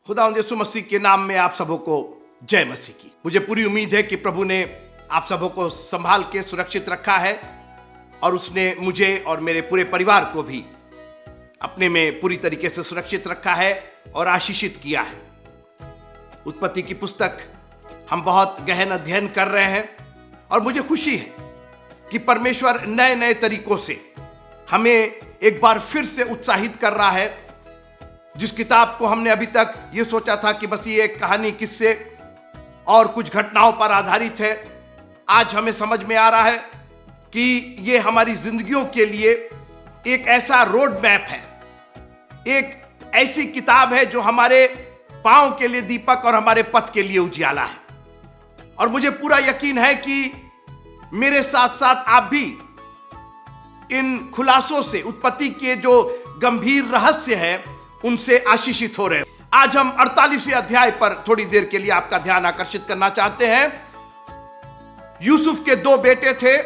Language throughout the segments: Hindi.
खुदावंद यीशु मसीह के नाम में आप सबों को जय मसीह की। मुझे पूरी उम्मीद है कि प्रभु ने आप सबों को संभाल के सुरक्षित रखा है और उसने मुझे और मेरे पूरे परिवार को भी अपने में पूरी तरीके से सुरक्षित रखा है और आशीषित किया है। उत्पत्ति की पुस्तक हम बहुत गहन अध्ययन कर रहे हैं और मुझे खुशी है कि परमेश्वर नए नए तरीकों से हमें एक बार फिर से उत्साहित कर रहा है। जिस किताब को हमने अभी तक ये सोचा था कि बस ये एक कहानी किस्से और कुछ घटनाओं पर आधारित है, आज हमें समझ में आ रहा है कि ये हमारी जिंदगियों के लिए एक ऐसा रोड मैप है, एक ऐसी किताब है जो हमारे पांव के लिए दीपक और हमारे पथ के लिए उजियाला है। और मुझे पूरा यकीन है कि मेरे साथ साथ आप भी इन खुलासों से, उत्पत्ति के जो गंभीर रहस्य है, उनसे आशीषित हो रहे हैं। आज हम 48वें अध्याय पर थोड़ी देर के लिए आपका ध्यान आकर्षित करना चाहते हैं। यूसुफ के दो बेटे थे,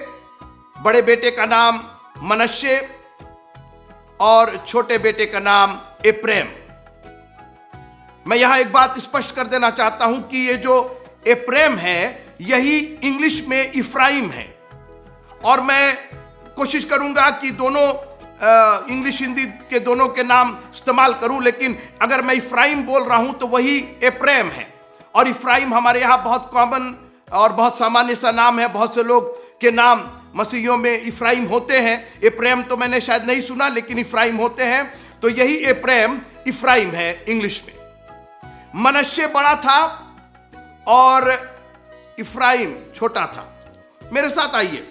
बड़े बेटे का नाम मनश्शे और छोटे बेटे का नाम एप्रैम। मैं यहां एक बात स्पष्ट कर देना चाहता हूं कि ये जो एप्रैम है यही इंग्लिश में इफ्राइम है, और मैं कोशिश करूंगा कि दोनों इंग्लिश हिंदी के दोनों के नाम इस्तेमाल करूं, लेकिन अगर मैं इफ्राइम बोल रहा हूं तो वही एप्रैम है। और इफ्राइम हमारे यहां बहुत कॉमन और बहुत सामान्य सा नाम है। बहुत से लोग के नाम मसीहियों में इफ्राइम होते हैं। एप्रैम तो मैंने शायद नहीं सुना, लेकिन इफ्राइम होते हैं। तो यही एप्रैम इफ्राइम है इंग्लिश में। मनश्शे बड़ा था और इफ्राइम छोटा था। मेरे साथ आइए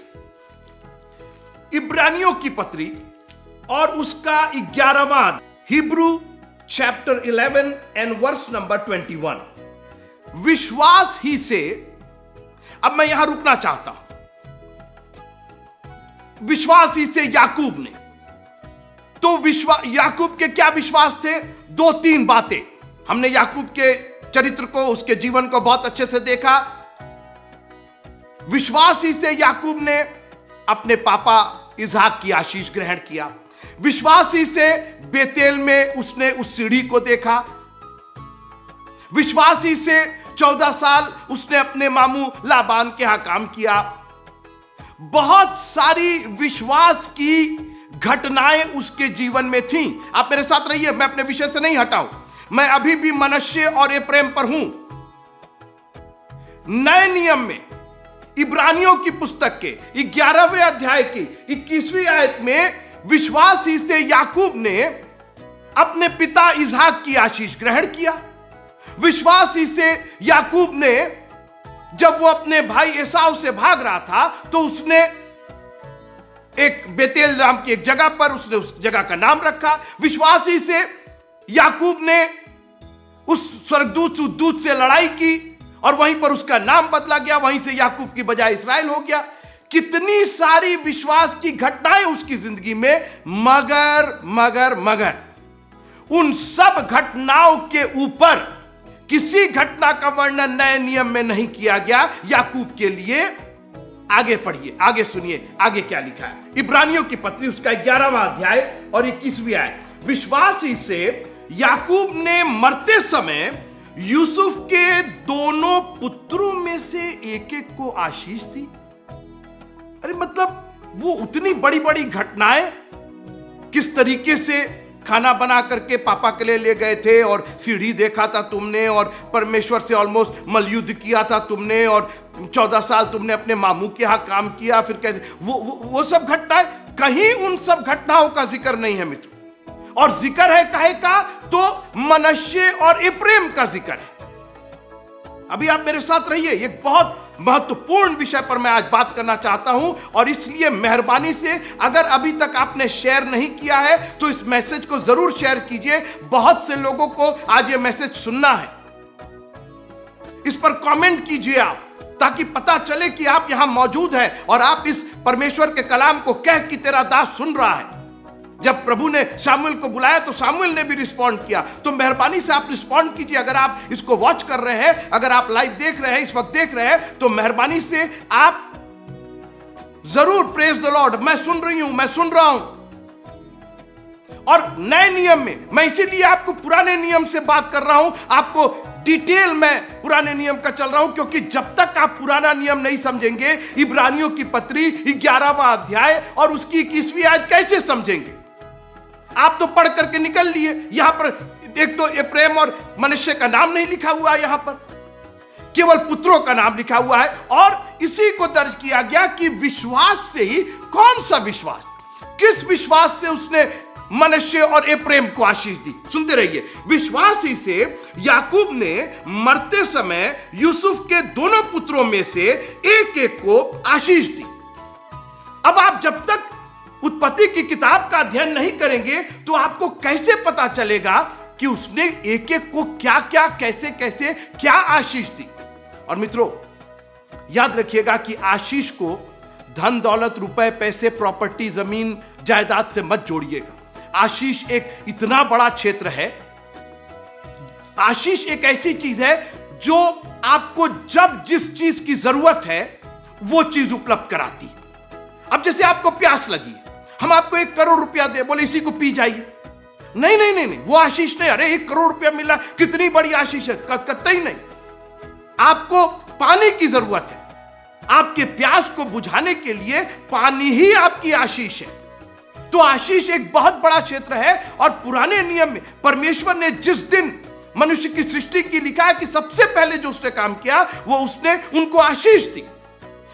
इब्रानियों की पत्री और उसका 11वां, Hebrew chapter 11 and verse number 21। विश्वास ही से, अब मैं यहां रुकना चाहता हूं। विश्वास ही से याकूब ने, तो याकूब के क्या विश्वास थे? दो तीन बातें हमने याकूब के चरित्र को, उसके जीवन को बहुत अच्छे से देखा। विश्वास ही से याकूब ने अपने पापा इसहाक की आशीष ग्रहण किया। विश्वास ही से बेतेल में उसने उस सीढ़ी को देखा। विश्वास ही से 14 साल उसने अपने मामू लाबान के यहां काम किया। बहुत सारी विश्वास की घटनाएं उसके जीवन में थीं। आप मेरे साथ रहिए, मैं अपने विषय से नहीं हटाऊं। मैं अभी भी मनश्शे और एप्रैम पर हूं। नए नियम में इब्रानियों की पुस्तक के 11वें अध्याय की 21वीं आयत में विश्वास ही से याकूब ने अपने पिता इसहाक की आशीष ग्रहण किया। विश्वास ही से याकूब ने, जब वो अपने भाई एसाव से भाग रहा था, तो उसने एक बेतेल नाम की एक जगह पर उसने उस जगह का नाम रखा। विश्वास ही से याकूब ने उस स्वर्गदूत से लड़ाई की और वहीं पर उसका नाम बदला गया। वहीं से याकूब की बजाय इस्राएल हो गया। कितनी सारी विश्वास की घटनाएं उसकी जिंदगी में, मगर उन सब घटनाओं के ऊपर किसी घटना का वर्णन नए नियम में नहीं किया गया याकूब के लिए। आगे पढ़िए, आगे सुनिए, आगे क्या लिखा है। इब्रानियों की पत्री उसका 11वां अध्याय और 21वीं आयत। विश्वास ही से याकूब ने मरते समय यूसुफ के दोनों पुत्रों में से एक एक को आशीष दी। अरे मतलब वो उतनी बड़ी बड़ी घटनाएं, किस तरीके से खाना बना करके पापा के लिए ले गए थे, और सीढ़ी देखा था तुमने, और परमेश्वर से ऑलमोस्ट मलयुद्ध किया था तुमने, और 14 साल तुमने अपने मामू के यहां काम किया। फिर कैसे वो सब घटनाएं, कहीं उन सब घटनाओं का जिक्र नहीं है मित्रों। और जिक्र है काहे का? तो मनश्शे और एप्रैम का जिक्र है। अभी आप मेरे साथ रहिए, एक बहुत महत्वपूर्ण विषय पर मैं आज बात करना चाहता हूं, और इसलिए मेहरबानी से अगर अभी तक आपने शेयर नहीं किया है तो इस मैसेज को जरूर शेयर कीजिए। बहुत से लोगों को आज ये मैसेज सुनना है। इस पर कमेंट कीजिए आप, ताकि पता चले कि आप यहां मौजूद हैं और आप इस परमेश्वर के कलाम को कह कि तेरा दास सुन रहा है। जब प्रभु ने शामुएल को बुलाया तो शामुएल ने भी रिस्पॉन्ड किया। तो मेहरबानी से आप रिस्पॉन्ड कीजिए। अगर आप इसको वॉच कर रहे हैं, अगर आप लाइव देख रहे हैं, इस वक्त देख रहे हैं, तो मेहरबानी से आप जरूर प्रेज द लॉर्ड, मैं सुन रही हूं, मैं सुन रहा हूं। और नए नियम में, मैं इसीलिए आपको पुराने नियम से बात कर रहा हूं, आपको डिटेल में पुराने नियम का चल रहा हूं, क्योंकि जब तक आप पुराना नियम नहीं समझेंगे, इब्रानियों की पत्री 11वां अध्याय और उसकी 21वीं आयत कैसे समझेंगे? आप तो पढ़ करके निकल लिए। यहां पर एक तो एप्रैम और मनश्शे का नाम नहीं लिखा हुआ है, यहां पर केवल पुत्रों का नाम लिखा हुआ है, और इसी को दर्ज किया गया कि विश्वास से ही, कौन सा विश्वास, किस विश्वास से उसने मनश्शे और एप्रैम को आशीष दी? सुनते रहिए। विश्वास ही से याकूब ने मरते समय यूसुफ के दोनों पुत्रों में से एक एक को आशीष दी। अब आप जब तक उत्पत्ति की किताब का अध्ययन नहीं करेंगे तो आपको कैसे पता चलेगा कि उसने एक एक को क्या क्या, कैसे कैसे क्या आशीष दी? और मित्रों, याद रखिएगा कि आशीष को धन दौलत, रुपए, पैसे, प्रॉपर्टी, जमीन जायदाद से मत जोड़िएगा। आशीष एक इतना बड़ा क्षेत्र है। आशीष एक ऐसी चीज है जो आपको जब जिस चीज की जरूरत है वो चीज उपलब्ध कराती है। अब जैसे आपको प्यास लगी है, हम आपको 1 करोड़ रुपया दे, बोले इसी को पी जाइए, नहीं नहीं नहीं नहीं, वो आशीष नहीं। अरे 1 करोड़ रुपया मिला, कितनी बड़ी आशीष है, कतई नहीं। आपको पानी की जरूरत है, आपके प्यास को बुझाने के लिए पानी ही आपकी आशीष है। तो आशीष एक बहुत बड़ा क्षेत्र है। और पुराने नियम में परमेश्वर ने जिस दिन मनुष्य की सृष्टि की लिखा है कि सबसे पहले जो उसने काम किया वो उसने उनको आशीष दी।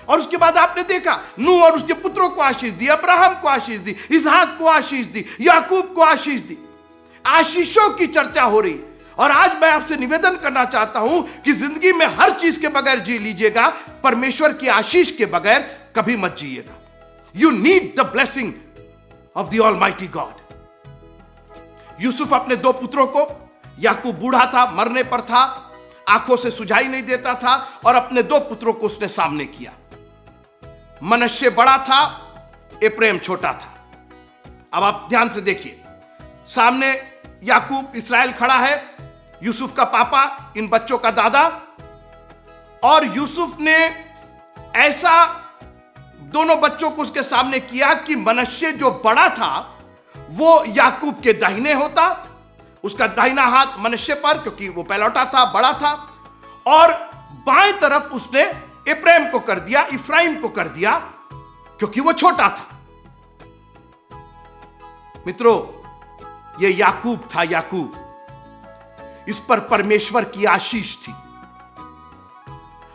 और उसके बाद आपने देखा नूह और उसके पुत्रों को आशीष दी, अब्राहम को आशीष दी, इसहाक को आशीष दी, याकूब को आशीष दी। आशीषों की चर्चा हो रही है। और आज मैं आपसे निवेदन करना चाहता हूं कि जिंदगी में हर चीज के बगैर जी लीजिएगा, परमेश्वर की आशीष के बगैर कभी मत जिएगा। You need the blessing of the almighty God. Yusuf अपने 2 पुत्रों को, याकूब बूढ़ा था, मरने पर था, आंखों से सुझाई नहीं देता था, और अपने 2 पुत्रों को उसने सामने किया। मनश्शे बड़ा था, एप्रैम छोटा था। अब आप ध्यान से देखिए, सामने याकूब इस्राएल खड़ा है, यूसुफ का पापा, इन बच्चों का दादा, और यूसुफ ने ऐसा दोनों बच्चों को उसके सामने किया कि मनश्शे जो बड़ा था वो याकूब के दाहिने होता, उसका दाहिना हाथ मनश्शे पर, क्योंकि वो पहलौटा था, बड़ा था, और बाएं तरफ उसने एप्रैम को कर दिया, इफ्राइम को कर दिया, क्योंकि वो छोटा था। मित्रों, ये याकूब था, याकूब, इस पर परमेश्वर की आशीष थी।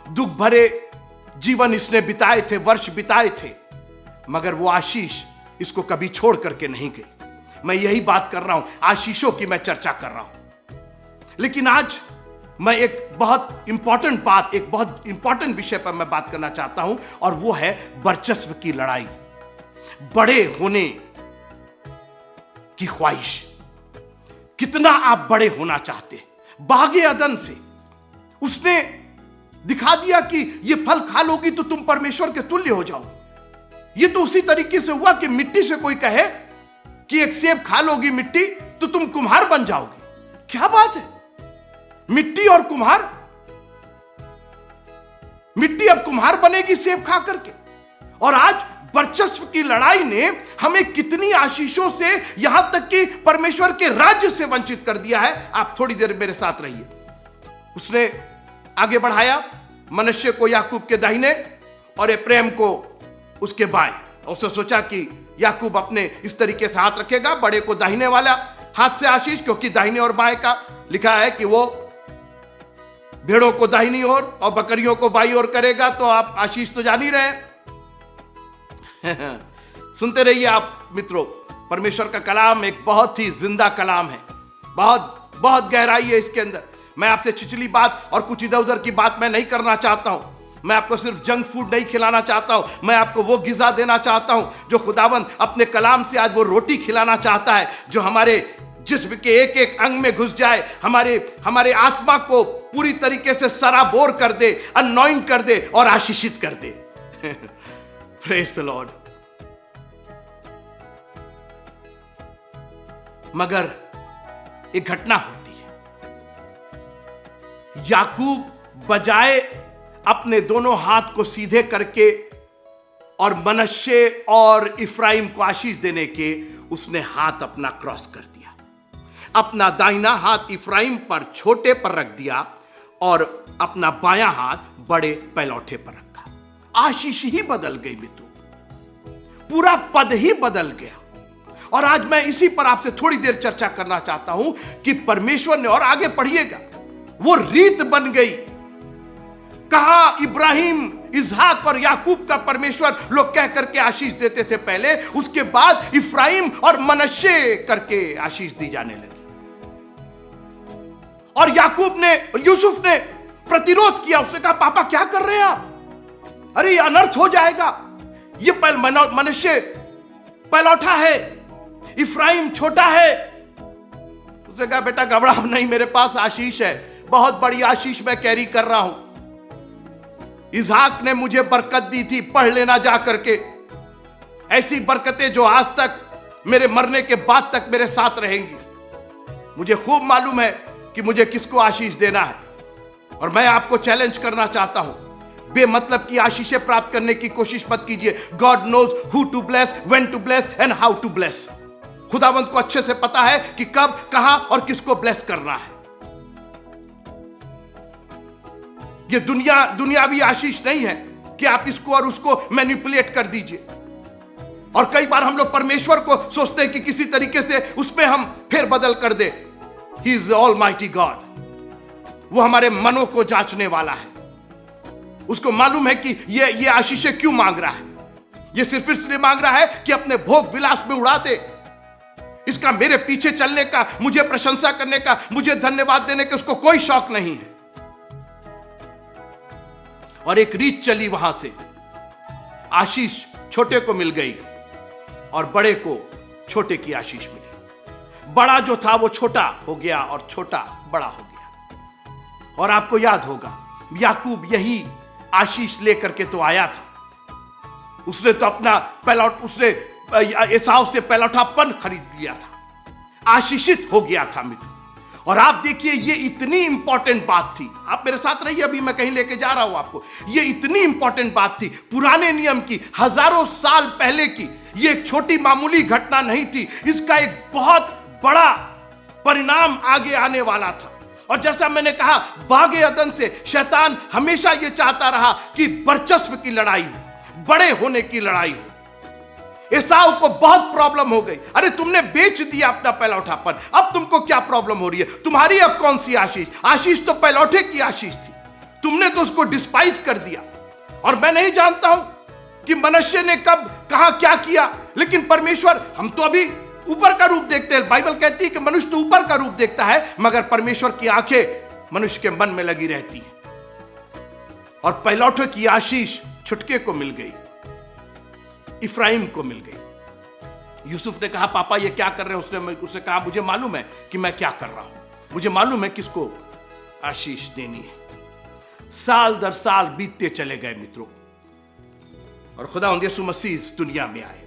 दुख भरे जीवन इसने बिताए थे, वर्ष बिताए थे, मगर वो आशीष इसको कभी छोड़ करके नहीं गई। मैं यही बात कर रहा हूं, आशीषों की मैं चर्चा कर रहा हूं। लेकिन आज मैं एक बहुत इंपॉर्टेंट बात, एक बहुत इंपॉर्टेंट विषय पर मैं बात करना चाहता हूं, और वो है वर्चस्व की लड़ाई, बड़े होने की ख्वाहिश। कितना आप बड़े होना चाहते हैं। बागे अदन से उसने दिखा दिया कि ये फल खा लोगी तो तुम परमेश्वर के तुल्य हो जाओ। ये तो उसी तरीके से हुआ कि मिट्टी से कोई कहे कि एक सेब खा लोगी मिट्टी तो तुम कुम्हार बन जाओगी। क्या बात है, मिट्टी और कुम्हार, मिट्टी अब कुम्हार बनेगी सेब खा करके। और आज वर्चस्व की लड़ाई ने हमें कितनी आशीषों से, यहां तक कि परमेश्वर के राज्य से वंचित कर दिया है। आप थोड़ी देर मेरे साथ रहिए। उसने आगे बढ़ाया, मनश्शे को याकूब के दाहिने और एप्रैम को उसके बाएं। उसने सोचा कि याकूब अपने इस तरीके से हाथ रखेगा, बड़े को दाहिने वाला हाथ से आशीष, क्योंकि दाहिने और बाएं का लिखा है कि वो भेड़ों को दाहिनी ओर और बकरियों को बाईं ओर करेगा। तो आप आशीष तो जान ही रहे हैं। सुनते रहिए आप मित्रों, परमेश्वर का कलाम एक बहुत ही जिंदा कलाम है, बहुत बहुत गहराई है इसके अंदर। मैं आपसे छिछली बात और कुछ इधर उधर की बात मैं नहीं करना चाहता हूं। मैं आपको सिर्फ जंक फूड नहीं खिलाना चाहता हूं, मैं आपको वो गिज़ा देना चाहता हूं जो खुदावंद अपने कलाम से आज वो रोटी खिलाना चाहता है, जो हमारे जिस्म के एक एक अंग में घुस जाए, हमारे आत्मा को पूरी तरीके से सराबोर कर दे, अनॉइंट कर दे और आशीषित कर दे। Praise the Lord. मगर एक घटना होती है। याकूब बजाय अपने दोनों हाथ को सीधे करके और मनश्शे और इफ्राइम को आशीष देने के, उसने हाथ अपना क्रॉस कर दिया, अपना दाहिना हाथ इफ्राइम पर छोटे पर रख दिया और अपना बायां हाथ बड़े पैलौठे पर रखा। आशीष ही बदल गई मित्रों, पूरा पद ही बदल गया। और आज मैं इसी पर आपसे थोड़ी देर चर्चा करना चाहता हूं कि परमेश्वर ने, और आगे पढ़िएगा, वो रीत बन गई। कहा इब्राहिम, इसहाक और याकूब का परमेश्वर लोग कह करके आशीष देते थे पहले, उसके बाद इफ्राइम और मनश्शे करके आशीष दी जाने लगी। और याकूब ने, यूसुफ ने प्रतिरोध किया। उसने कहा पापा क्या कर रहे हैं आप, अरे ये अनर्थ हो जाएगा। ये मनश्शे पैलौठा है, इफ्राइम छोटा है। उसने कहा बेटा घबराओ नहीं, मेरे पास आशीष है, बहुत बड़ी आशीष मैं कैरी कर रहा हूं। इसहाक ने मुझे बरकत दी थी, पढ़ लेना जा करके, ऐसी बरकतें जो आज तक मेरे मरने के बाद तक मेरे साथ रहेंगी। मुझे खूब मालूम है कि मुझे किसको आशीष देना है। और मैं आपको चैलेंज करना चाहता हूं, बेमतलब की आशीषें प्राप्त करने की कोशिश मत कीजिए। God knows who to bless, when to bless and how to bless. खुदावंत को अच्छे से पता है कि कब, कहां और किसको ब्लेस करना है। ये दुनियावी आशीष नहीं है कि आप इसको और उसको मैनिपुलेट कर दीजिए। और कई बार हम लोग परमेश्वर को सोचते हैं कि किसी तरीके से उसमें हम फेर बदल कर दे। ही इज ऑलमाइटी गॉड, वो हमारे मनों को जांचने वाला है। उसको मालूम है कि ये आशीषें क्यों मांग रहा है। ये सिर्फ इसलिए मांग रहा है कि अपने भोग विलास में उड़ा दे। इसका मेरे पीछे चलने का, मुझे प्रशंसा करने का, मुझे धन्यवाद देने का उसको कोई शौक नहीं है। और एक रीत चली वहां से, आशीष छोटे को मिल गई और बड़े को छोटे की आशीष मिली। बड़ा जो था वो छोटा हो गया और छोटा बड़ा हो गया। और आपको याद होगा, याकूब यही आशीष लेकर के तो आया था। उसने तो अपना उसने एसाव से पैलौठापन खरीद लिया था, आशीषित हो गया था मित्र। और आप देखिए, ये इतनी इंपॉर्टेंट बात थी। आप मेरे साथ रहिए, अभी मैं कहीं लेके जा रहा हूं आपको। ये इतनी इंपॉर्टेंट बात थी, पुराने नियम की, हजारों साल पहले की। ये एक छोटी मामूली घटना नहीं थी, इसका एक बहुत बड़ा परिणाम आगे आने वाला था। और जैसा मैंने कहा, बागे अदन से शैतान हमेशा ये चाहता रहा कि वर्चस्व की लड़ाई हो, बड़े होने की लड़ाई हो। एसाव को बहुत प्रॉब्लम हो गई। अरे तुमने बेच दिया अपना पैलौठापन, अब तुमको क्या प्रॉब्लम हो रही है? तुम्हारी अब कौन सी आशीष? आशीष तो पैलौठे की आशीष थी, तुमने तो उसको डिस्पाइस कर दिया। और मैं नहीं जानता हूं कि मनश्शे ने कब कहां क्या किया, लेकिन परमेश्वर, हम तो अभी ऊपर का रूप देखते हैं। बाइबल कहती है कि मनुष्य तो ऊपर का रूप देखता है, मगर परमेश्वर की आंखें मनुष्य के मन में लगी रहती है। और पैलौठे की आशीष छुटके को मिल गई, इफ्राइम को मिल गई। यूसुफ ने कहा पापा ये क्या कर रहे हैं? उसने कहा मुझे मालूम है कि मैं क्या कर रहा हूं, मुझे मालूम है किसको आशीष देनी है। साल दर साल बीतते चले गए मित्रों, और खुदा यीशु मसीह इस दुनिया में आए।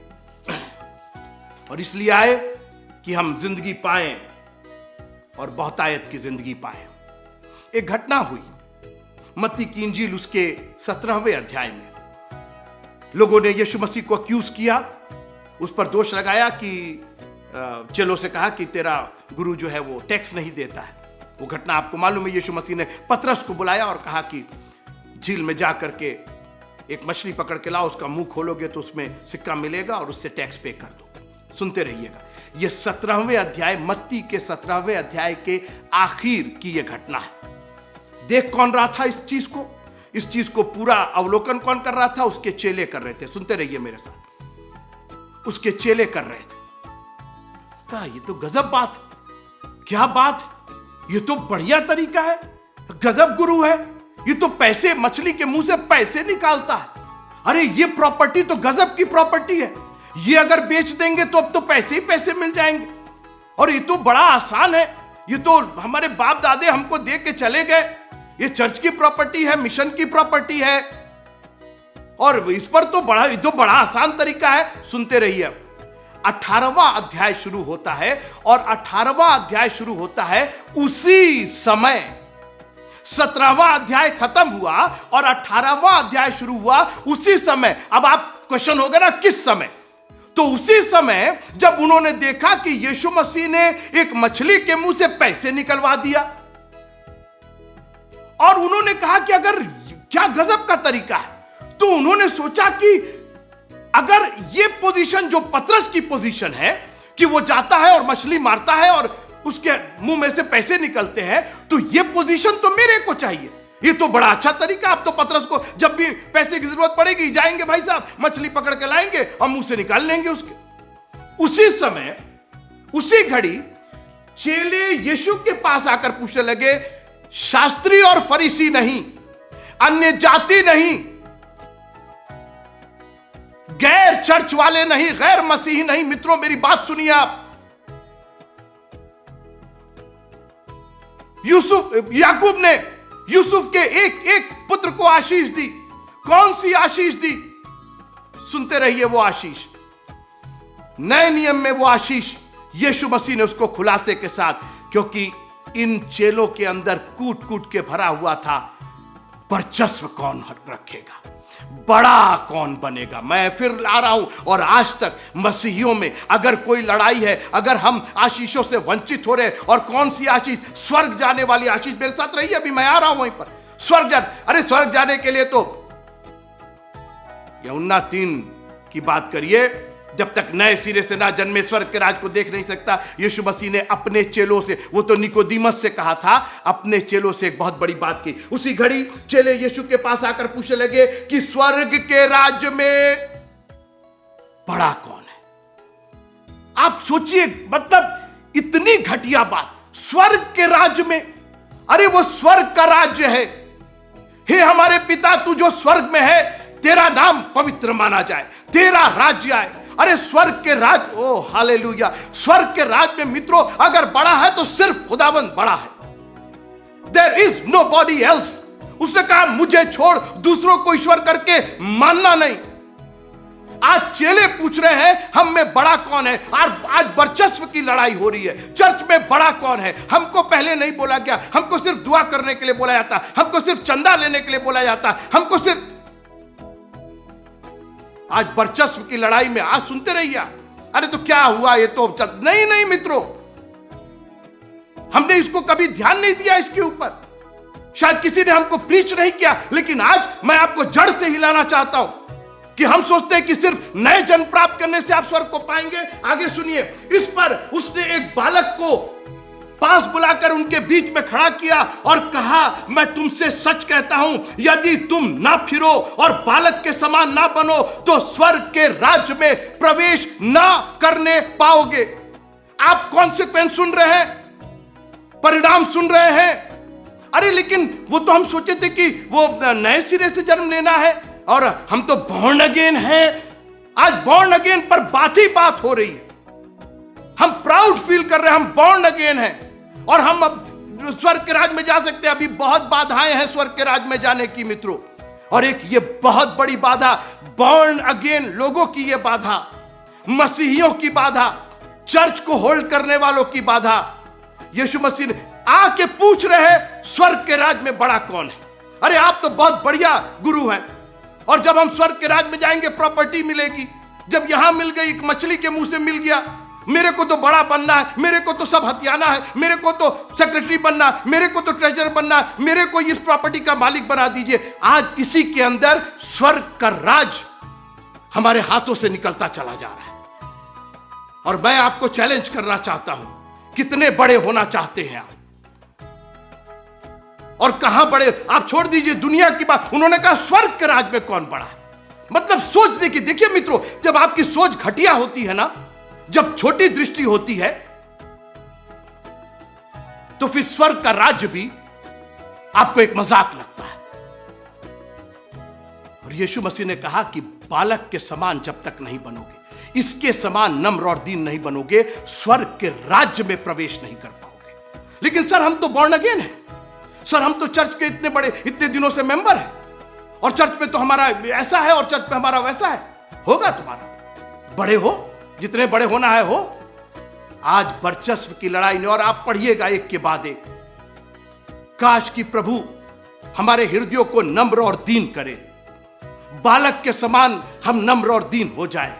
और इसलिए आए कि हम जिंदगी पाएं और बहुतायत की जिंदगी पाएं। एक घटना हुई मत्ती की इंजील उसके 17वें अध्याय में। लोगों ने यीशु मसीह को अक्यूज किया, उस पर दोष लगाया कि चेलों से कहा कि तेरा गुरु जो है वो टैक्स नहीं देता है। वो घटना आपको मालूम है। यीशु मसीह ने पतरस को बुलाया और कहा कि झील में जा करके एक मछली पकड़ के लाओ, उसका मुंह खोलोगे तो उसमें सिक्का मिलेगा और उससे टैक्स पे कर दो। सुनते रहिएगा, ये 17वें अध्याय, मत्ती के 17वें अध्याय के आखिर की यह घटना है। देख कौन रहा था इस चीज को? इस चीज को पूरा अवलोकन कौन कर रहा था? उसके चेले कर रहे थे। सुनते रहिए मेरे साथ, उसके चेले कर रहे थे। ये तो गजब बात, क्या बात, ये तो बढ़िया तरीका है, गजब गुरु है। ये तो पैसे, मछली के मुंह से पैसे निकालता है। अरे ये प्रॉपर्टी तो गजब की प्रॉपर्टी है, ये अगर बेच देंगे तो अब तो पैसे ही पैसे मिल जाएंगे। और ये तो बड़ा आसान है, ये तो हमारे बाप दादे हमको दे के चले गए। ये चर्च की प्रॉपर्टी है, मिशन की प्रॉपर्टी है, और इस पर तो बड़ा आसान तरीका है। सुनते रहिए, 18वां अध्याय शुरू होता है, और 18वां अध्याय शुरू होता है उसी समय। 17वां अध्याय खत्म हुआ और 18वां अध्याय शुरू हुआ उसी समय। अब आप क्वेश्चन होगा ना, किस समय? तो उसी समय जब उन्होंने देखा कि यीशु मसीह ने एक मछली के मुंह से पैसे निकलवा दिया, और उन्होंने कहा कि अगर क्या गजब का तरीका है, तो उन्होंने सोचा कि अगर ये पोजीशन जो पतरस की पोजीशन है कि वो जाता है और मछली मारता है और उसके मुंह में से पैसे निकलते हैं, तो ये पोजीशन तो मेरे को चाहिए। ये तो बड़ा अच्छा तरीका। अब तो पतरस को जब भी पैसे की जरूरत पड़ेगी, जाएंगे भाई साहब, मछली पकड़ के लाएंगे और मुंह से निकाल लेंगे उसके। उसी समय, उसी घड़ी चेले यीशु के पास आकर पूछने लगे, शास्त्री और फरीसी नहीं, अन्य जाति नहीं, गैर चर्च वाले नहीं, गैर मसीही नहीं, मित्रों मेरी बात सुनिए आप। याकूब ने यूसुफ के एक एक पुत्र को आशीष दी। कौन सी आशीष दी? सुनते रहिए वो आशीष। नए नियम में वो आशीष यीशु मसीह ने उसको खुलासे के साथ, क्योंकि इन चेलों के अंदर कूट कूट के भरा हुआ था, वर्चस्व कौन रखेगा, बड़ा कौन बनेगा। मैं फिर आ रहा हूं, और आज तक मसीहियों में अगर कोई लड़ाई है, अगर हम आशीषों से वंचित हो रहे, और कौन सी आशीष? स्वर्ग जाने वाली आशीष। मेरे साथ रहिए, अभी मैं आ रहा हूं वहीं पर। अरे स्वर्ग जाने के लिए तो यूहन्ना 3 की बात करिए, जब तक नए सिरे से ना जन्मे स्वर्ग के राज को देख नहीं सकता। यीशु मसीह ने अपने चेलों से, वो तो निकोदीमस से कहा था, अपने चेलों से एक बहुत बड़ी बात की। उसी घड़ी चेले यीशु के पास आकर पूछने लगे कि स्वर्ग के राज्य में बड़ा कौन है? आप सोचिए, मतलब इतनी घटिया बात, स्वर्ग के राज्य में। अरे वो स्वर्ग का राज्य है। हे हमारे पिता, तू जो स्वर्ग में है, तेरा नाम पवित्र माना जाए, तेरा राज्य आए। अरे स्वर्ग के राज, ओ हालेलुया, स्वर्ग के राज में मित्रों अगर बड़ा है तो सिर्फ खुदावंद बड़ा है। There is nobody else. उसने कहा, मुझे छोड़ दूसरों को ईश्वर करके मानना नहीं। आज चेले पूछ रहे हैं, हम में बड़ा कौन है? आज वर्चस्व की लड़ाई हो रही है। चर्च में बड़ा कौन है? हमको पहले नहीं बोला गया, हमको सिर्फ दुआ करने के लिए बोला जाता, हमको सिर्फ चंदा लेने के लिए बोला जाता, हमको सिर्फ। आज वर्चस्व की लड़ाई में, आज सुनते रहिए, अरे तो क्या हुआ, ये तो नहीं मित्रों, हमने इसको कभी ध्यान नहीं दिया इसके ऊपर। शायद किसी ने हमको प्रीच नहीं किया, लेकिन आज मैं आपको जड़ से हिलाना चाहता हूं कि हम सोचते हैं कि सिर्फ नए जन्म प्राप्त करने से आप स्वर्ग को पाएंगे। आगे सुनिए, इस पर उसने एक बालक को पास बुलाकर उनके बीच में खड़ा किया और कहा, मैं तुमसे सच कहता हूं, यदि तुम ना फिरो और बालक के समान ना बनो तो स्वर्ग के राज्य में प्रवेश ना करने पाओगे। आप कॉन्सिक्वेंस सुन रहे हैं, परिणाम सुन रहे हैं। अरे लेकिन वो तो हम सोचे थे कि वो नए सिरे से जन्म लेना है, और हम तो बॉर्न अगेन हैं। आज बॉर्न अगेन पर बात ही बात हो रही है। हम प्राउड फील कर रहे हैं, हम बॉर्न अगेन हैं, और हम अब स्वर्ग के राज में जा सकते हैं। अभी बहुत बाधाएं हैं स्वर्ग के राज में जाने की मित्रों, और एक ये बहुत बड़ी बाधा, बॉर्न अगेन लोगों की ये बाधा, मसीहियों की बाधा, चर्च को होल्ड करने वालों की बाधा। यीशु मसीह ने आके पूछ रहे हैं, स्वर्ग के राज में बड़ा कौन है? अरे आप तो बहुत बढ़िया गुरु हैं, और जब हम स्वर्ग के राज में जाएंगे प्रॉपर्टी मिलेगी। जब यहां मिल गई, एक मछली के मुंह से मिल गया, मेरे को तो बड़ा बनना है, मेरे को तो सब हथियाना है, मेरे को तो सेक्रेटरी बनना, मेरे को तो ट्रेजर बनना, मेरे को इस प्रॉपर्टी का मालिक बना दीजिए। आज इसी के अंदर स्वर्ग का राज हमारे हाथों से निकलता चला जा रहा है। और मैं आपको चैलेंज करना चाहता हूं, कितने बड़े होना चाहते हैं आप, और कहां बड़े? आप छोड़ दीजिए दुनिया की बात, उन्होंने कहा स्वर्ग के राज में कौन बड़ा है। मतलब सोच देखिए मित्रों, जब आपकी सोच घटिया होती है ना, जब छोटी दृष्टि होती है, तो फिर स्वर्ग का राज्य भी आपको एक मजाक लगता है। और यीशु मसीह ने कहा कि बालक के समान जब तक नहीं बनोगे, इसके समान नम्र और दीन नहीं बनोगे, स्वर्ग के राज्य में प्रवेश नहीं कर पाओगे। लेकिन सर हम तो बॉर्न अगेन हैं, सर हम तो चर्च के इतने दिनों से मेंबर हैं, और चर्च में तो हमारा ऐसा है और चर्च में हमारा वैसा है। होगा तुम्हारा, बड़े हो, जितने बड़े होना है हो। आज वर्चस्व की लड़ाई ने, और आप पढ़िएगा एक के बाद एक। काश कि प्रभु हमारे हृदयों को नम्र और दीन करे, बालक के समान हम नम्र और दीन हो जाए।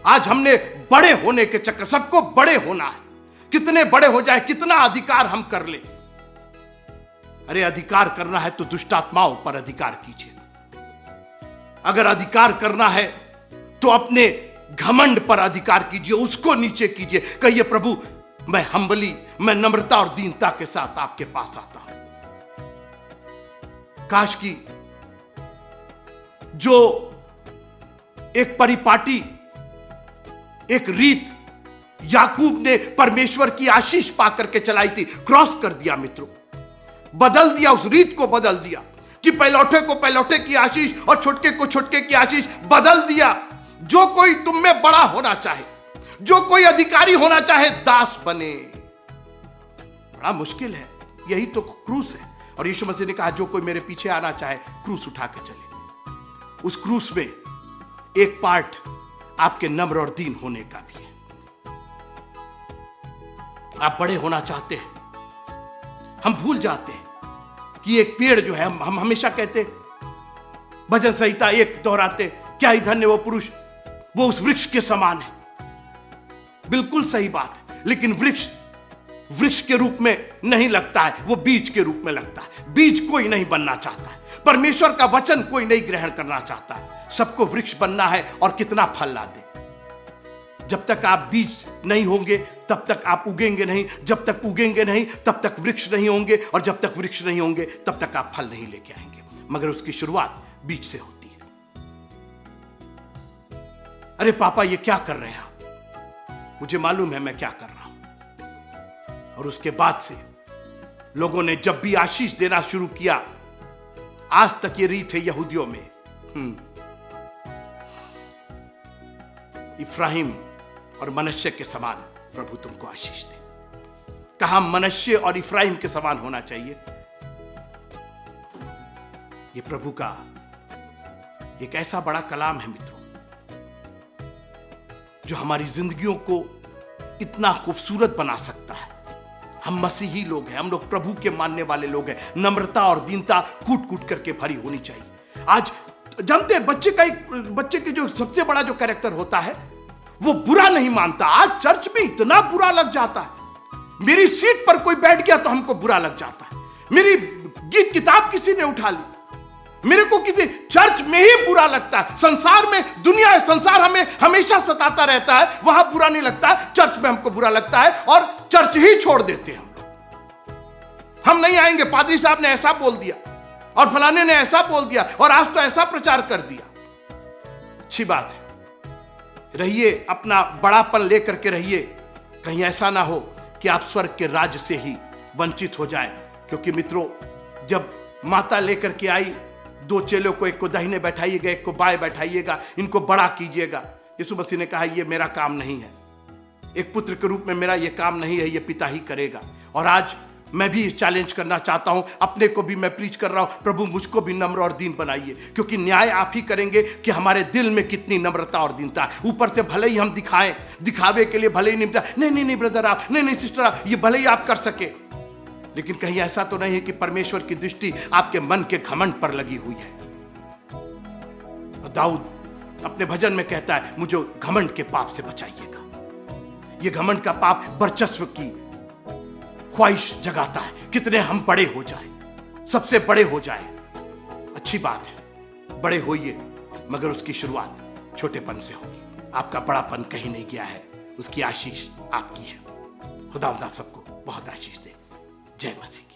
आज हमने बड़े होने के चक्कर, सबको बड़े होना है, कितने बड़े हो जाए, कितना अधिकार हम कर ले। अरे अधिकार करना है तो दुष्टात्माओं पर अधिकार कीजिए। अगर अधिकार करना है तो अपने घमंड पर अधिकार कीजिए, उसको नीचे कीजिए। कहिए प्रभु मैं नम्रता और दीनता के साथ आपके पास आता हूं। काश की जो एक परिपाटी, एक रीत याकूब ने परमेश्वर की आशीष पाकर के चलाई थी, क्रॉस कर दिया मित्रों, बदल दिया, उस रीत को बदल दिया कि पहलौठे को पहलौठे की आशीष और छुटके को छुटके की आशीष बदल दिया। जो कोई तुम में बड़ा होना चाहे, जो कोई अधिकारी होना चाहे, दास बने। बड़ा मुश्किल है, यही तो क्रूस है। और यीशु मसीह ने कहा जो कोई मेरे पीछे आना चाहे क्रूस उठा के चले। उस क्रूस में एक पार्ट आपके नम्र और दीन होने का भी है। आप बड़े होना चाहते हैं, हम भूल जाते हैं कि एक पेड़ जो है, हम हमेशा कहते, भजन संहिता 1 दोहराते, क्या ही धन्य वो पुरुष, वो उस वृक्ष के समान है। बिल्कुल सही बात है, लेकिन वृक्ष के रूप में नहीं लगता है, वो बीज के रूप में लगता है। बीज कोई नहीं बनना चाहता है, परमेश्वर का वचन कोई नहीं ग्रहण करना चाहता है। सबको वृक्ष बनना है और कितना फल ला दे। जब तक आप बीज नहीं होंगे तब तक आप उगेंगे नहीं, जब तक उगेंगे नहीं तब तक वृक्ष नहीं होंगे, और जब तक वृक्ष नहीं होंगे तब तक आप फल नहीं लेके आएंगे। मगर उसकी शुरुआत बीज से होती है। अरे पापा ये क्या कर रहे हैं आप? मुझे मालूम है मैं क्या कर रहा हूं। और उसके बाद से लोगों ने जब भी आशीष देना शुरू किया, आज तक ये रीत है यहूदियों में, इफ्राहिम और मनश्शे के समान प्रभु तुमको आशीष दे। कहा मनश्शे और इफ्राहिम के समान होना चाहिए। ये प्रभु का एक ऐसा बड़ा कलाम है मित्रों, जो हमारी जिंदगियों को इतना खूबसूरत बना सकता है। हम मसीही लोग हैं, हम लोग प्रभु के मानने वाले लोग हैं। नम्रता और दीनता कूट कूट करके भरी होनी चाहिए। आज जानते हैं बच्चे के जो सबसे बड़ा जो कैरेक्टर होता है, वो बुरा नहीं मानता। आज चर्च में इतना बुरा लग जाता है, मेरी सीट पर कोई बैठ गया तो हमको बुरा लग जाता है, मेरी गीत किताब किसी ने उठा ली, मेरे को किसी चर्च में ही बुरा लगता है। संसार में संसार हमें हमेशा सताता रहता है, वहां बुरा नहीं लगता है, चर्च में हमको बुरा लगता है और चर्च ही छोड़ देते हैं। हम नहीं आएंगे, पादरी साहब ने ऐसा बोल दिया और फलाने ने ऐसा बोल दिया और आज तो ऐसा प्रचार कर दिया। अच्छी बात है, रहिए, अपना बड़ापन लेकर के रहिए। कहीं ऐसा ना हो कि आप स्वर्ग के राज्य से ही वंचित हो जाए। क्योंकि मित्रों, जब माता लेकर के आई, 2 चेलों को, एक को दाहिने बैठाइएगा, एक को बाएं बैठाइएगा, इनको बड़ा कीजिएगा। यीशु मसीह ने कहा ये मेरा काम नहीं है, एक पुत्र के रूप में मेरा ये काम नहीं है, ये पिता ही करेगा। और आज मैं भी चैलेंज करना चाहता हूं, अपने को भी मैं प्रीच कर रहा हूं, प्रभु मुझको भी नम्र और दीन बनाइए। क्योंकि न्याय आप ही करेंगे कि हमारे दिल में कितनी नम्रता और दीनता है। ऊपर से भले ही हम दिखाएं, दिखावे के लिए भले ही नहीं ब्रदर आप, नहीं सिस्टर आप, ये भले ही आप कर सके, लेकिन कहीं ऐसा तो नहीं है कि परमेश्वर की दृष्टि आपके मन के घमंड पर लगी हुई है। दाऊद अपने भजन में कहता है, मुझे घमंड के पाप से बचाइएगा। ये घमंड का पाप वर्चस्व की ख्वाहिश जगाता है, कितने हम बड़े हो जाए, सबसे बड़े हो जाए। अच्छी बात है, बड़े होइए, मगर उसकी शुरुआत छोटेपन से होगी। आपका बड़ापन कहीं नहीं गया है, उसकी आशीष आपकी है। खुदा आप सबको बहुत आशीष दे। जय मसीह।